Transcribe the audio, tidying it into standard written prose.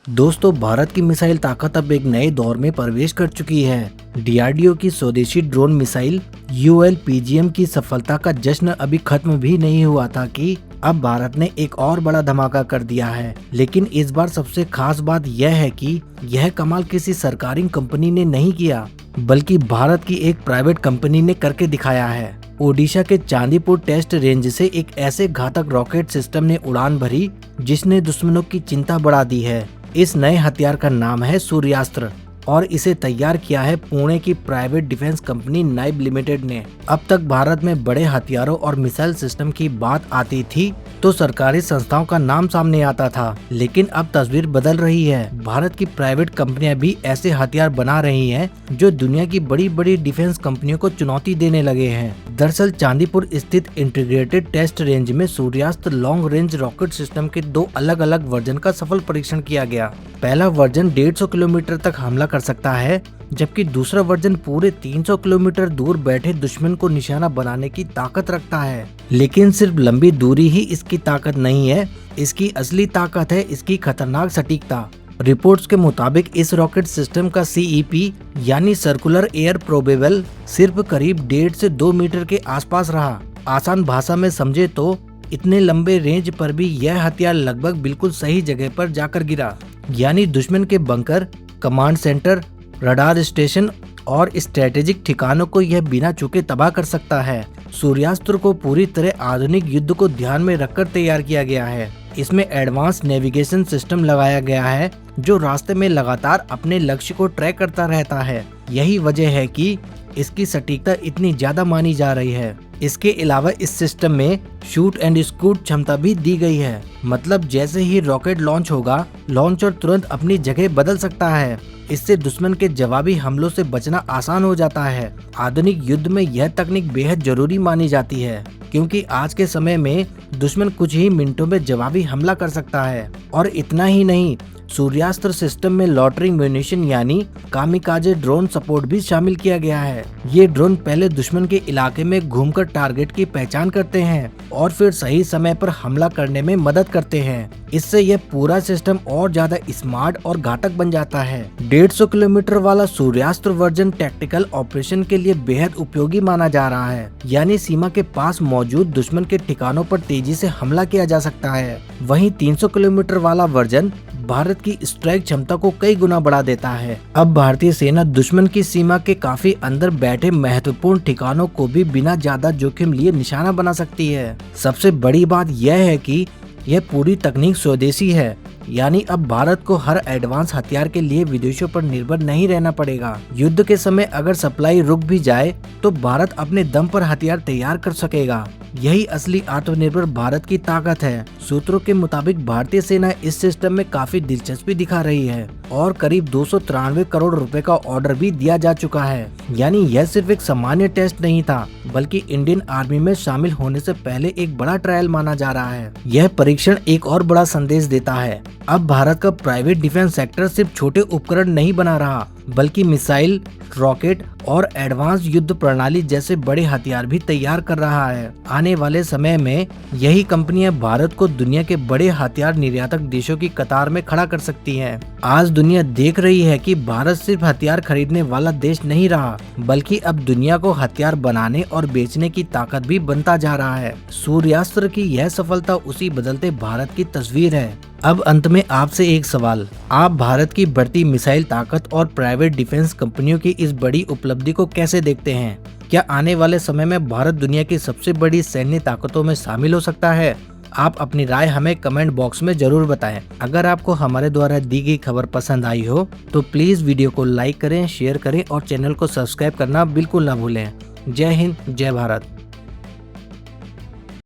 दोस्तों, भारत की मिसाइल ताकत अब एक नए दौर में प्रवेश कर चुकी है। डीआरडीओ की स्वदेशी ड्रोन मिसाइल ULPGM की सफलता का जश्न अभी खत्म भी नहीं हुआ था कि अब भारत ने एक और बड़ा धमाका कर दिया है। लेकिन इस बार सबसे खास बात यह है कि यह कमाल किसी सरकारी कंपनी ने नहीं किया, बल्कि भारत की एक प्राइवेट कंपनी ने करके दिखाया है। ओडिशा के चांदीपुर टेस्ट रेंज से एक ऐसे घातक रॉकेट सिस्टम ने उड़ान भरी जिसने दुश्मनों की चिंता बढ़ा दी है। इस नए हथियार का नाम है सूर्यास्त्र और इसे तैयार किया है पुणे की प्राइवेट डिफेंस कंपनी नाइब लिमिटेड ने। अब तक भारत में बड़े हथियारों और मिसाइल सिस्टम की बात आती थी तो सरकारी संस्थाओं का नाम सामने आता था, लेकिन अब तस्वीर बदल रही है। भारत की प्राइवेट कंपनियां भी ऐसे हथियार बना रही हैं जो दुनिया की बड़ी बड़ी डिफेंस कंपनियों को चुनौती देने लगे हैं। दरअसल चांदीपुर स्थित इंटीग्रेटेड टेस्ट रेंज में सूर्यास्त्र लॉन्ग रेंज रॉकेट सिस्टम के दो अलग अलग वर्जन का सफल परीक्षण किया गया। पहला वर्जन 150 किलोमीटर तक हमला कर सकता है, जबकि दूसरा वर्जन पूरे 300 किलोमीटर दूर बैठे दुश्मन को निशाना बनाने की ताकत रखता है। लेकिन सिर्फ लंबी दूरी ही इसकी ताकत नहीं है, इसकी असली ताकत है इसकी खतरनाक सटीकता। रिपोर्ट्स के मुताबिक इस रॉकेट सिस्टम का CEP यानी सर्कुलर एयर प्रोबेबल सिर्फ करीब 1.5 से 2 मीटर के आसपास रहा। आसान भाषा में समझे तो इतने लंबे रेंज पर भी यह हथियार लगभग बिल्कुल सही जगह पर जाकर गिरा, यानी दुश्मन के bunker, command centre, radar station और स्ट्रेटेजिक ठिकानों को यह बिना चूके तबाह कर सकता है। सूर्यास्त्र को पूरी तरह आधुनिक युद्ध को ध्यान में रखकर तैयार किया गया है। इसमें एडवांस नेविगेशन सिस्टम लगाया गया है जो रास्ते में लगातार अपने लक्ष्य को ट्रैक करता रहता है। यही वजह है कि इसकी सटीकता इतनी ज्यादा मानी जा रही है। इसके अलावा इस सिस्टम में शूट एंड स्कूट क्षमता भी दी गई है, मतलब जैसे ही रॉकेट लॉन्च होगा, लॉन्चर तुरंत अपनी जगह बदल सकता है। इससे दुश्मन के जवाबी हमलों से बचना आसान हो जाता है। आधुनिक युद्ध में यह तकनीक बेहद जरूरी मानी जाती है, क्योंकि आज के समय में दुश्मन कुछ ही मिनटों में जवाबी हमला कर सकता है। और इतना ही नहीं, सूर्यास्त्र सिस्टम में लॉटरिंग म्यूनिशन यानी कामिकाजे ड्रोन सपोर्ट भी शामिल किया गया है। ये ड्रोन पहले दुश्मन के इलाके में घूमकर टारगेट की पहचान करते हैं और फिर सही समय पर हमला करने में मदद करते हैं। इससे यह पूरा सिस्टम और ज्यादा स्मार्ट और घातक बन जाता है। 150 किलोमीटर वाला सूर्यास्त्र वर्जन टैक्टिकल ऑपरेशन के लिए बेहद उपयोगी माना जा रहा है, यानी सीमा के पास मौजूद दुश्मन के ठिकानों पर तेजी से हमला किया जा सकता है। वहीं 300 किलोमीटर वाला वर्जन भारत की स्ट्राइक क्षमता को कई गुना बढ़ा देता है। अब भारतीय सेना दुश्मन की सीमा के काफी अंदर बैठे महत्वपूर्ण ठिकानों को भी बिना ज्यादा जोखिम लिए निशाना बना सकती है। सबसे बड़ी बात यह है कि यह पूरी तकनीक स्वदेशी है, यानी अब भारत को हर एडवांस हथियार के लिए विदेशों पर निर्भर नहीं रहना पड़ेगा। युद्ध के समय अगर सप्लाई रुक भी जाए तो भारत अपने दम पर हथियार तैयार कर सकेगा। यही असली आत्मनिर्भर भारत की ताकत है। सूत्रों के मुताबिक भारतीय सेना इस सिस्टम में काफी दिलचस्पी दिखा रही है और करीब 293 करोड़ रुपए का ऑर्डर भी दिया जा चुका है। यानी यह सिर्फ एक सामान्य टेस्ट नहीं था, बल्कि इंडियन आर्मी में शामिल होने से पहले एक बड़ा ट्रायल माना जा रहा है। यह परीक्षण एक और बड़ा संदेश देता है। अब भारत का प्राइवेट डिफेंस सेक्टर सिर्फ छोटे उपकरण नहीं बना रहा, बल्कि मिसाइल, रॉकेट और एडवांस युद्ध प्रणाली जैसे बड़े हथियार भी तैयार कर रहा है। आने वाले समय में यही कंपनियां भारत को दुनिया के बड़े हथियार निर्यातक देशों की कतार में खड़ा कर सकती हैं। आज दुनिया देख रही है कि भारत सिर्फ हथियार खरीदने वाला देश नहीं रहा, बल्कि अब दुनिया को हथियार बनाने और बेचने की ताकत भी बनता जा रहा है। सूर्यास्त्र की यह सफलता उसी बदलते भारत की तस्वीर है। अब अंत में आपसे एक सवाल, आप भारत की बढ़ती मिसाइल ताकत और प्राइवेट डिफेंस कंपनियों की इस बड़ी उपलब्धि को कैसे देखते हैं? क्या आने वाले समय में भारत दुनिया की सबसे बड़ी सैन्य ताकतों में शामिल हो सकता है? आप अपनी राय हमें कमेंट बॉक्स में जरूर बताएं। अगर आपको हमारे द्वारा दी गई खबर पसंद आई हो तो प्लीज वीडियो को लाइक करें, शेयर करें और चैनल को सब्सक्राइब करना बिल्कुल ना भूलें। जय हिंद, जय भारत।